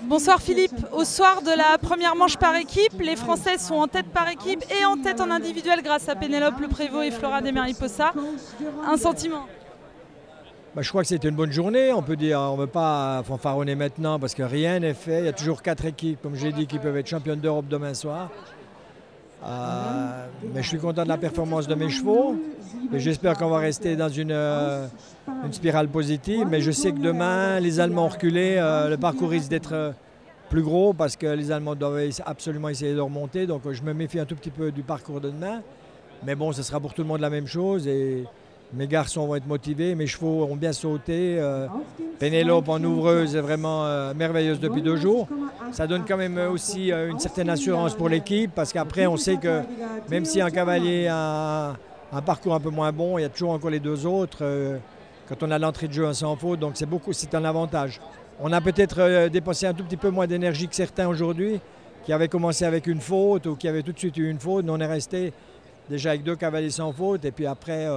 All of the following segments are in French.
Bonsoir Philippe, au soir de la première manche par équipe, les Français sont en tête par équipe et en tête en individuel grâce à Pénélope Leprévost et Flora De Mariposa. Un sentiment? Je crois que c'était une bonne journée, on peut dire, on ne veut pas fanfaronner maintenant parce que rien n'est fait. Il y a toujours 4 équipes, comme j'ai dit, qui peuvent être championnes d'Europe demain soir. Mais je suis content de la performance de mes chevaux et j'espère qu'on va rester dans une spirale positive. Mais je sais que demain, les Allemands ont reculé, le parcours risque d'être plus gros parce que les Allemands doivent absolument essayer de remonter. Donc je me méfie un tout petit peu du parcours de demain. Mais bon, ce sera pour tout le monde la même chose. Et mes garçons vont être motivés, mes chevaux ont bien sauté. Pénélope en ouvreuse est vraiment merveilleuse depuis 2 jours. Ça donne quand même aussi une certaine assurance pour l'équipe parce qu'après on sait que même si un cavalier a un parcours un peu moins bon, il y a toujours encore les 2 autres quand on a l'entrée de jeu sans faute, donc c'est un avantage. On a peut-être dépensé un tout petit peu moins d'énergie que certains aujourd'hui qui avaient commencé avec une faute ou qui avaient tout de suite eu une faute. Nous on est resté déjà avec 2 cavaliers sans faute et puis après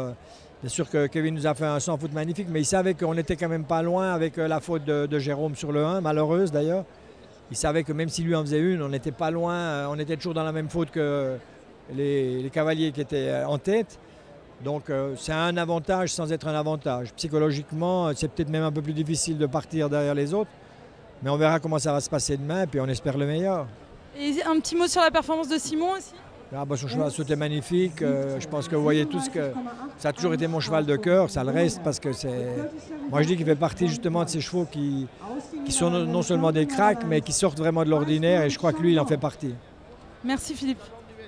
bien sûr que Kevin nous a fait un sans faute magnifique, mais il savait qu'on n'était quand même pas loin avec la faute de Jérôme sur le 1, malheureuse d'ailleurs. Il savait que même si lui en faisait une, on n'était pas loin, on était toujours dans la même faute que les cavaliers qui étaient en tête. Donc c'est un avantage sans être un avantage. Psychologiquement, c'est peut-être même un peu plus difficile de partir derrière les autres, mais on verra comment ça va se passer demain, puis on espère le meilleur. Et un petit mot sur la performance de Simon aussi? Son cheval sautait magnifique. Je pense que vous voyez tous que ça a toujours été mon cheval de cœur, ça le reste parce que c'est. Moi je dis qu'il fait partie justement de ces chevaux qui sont non seulement des cracks, mais qui sortent vraiment de l'ordinaire et je crois que lui il en fait partie. Merci Philippe.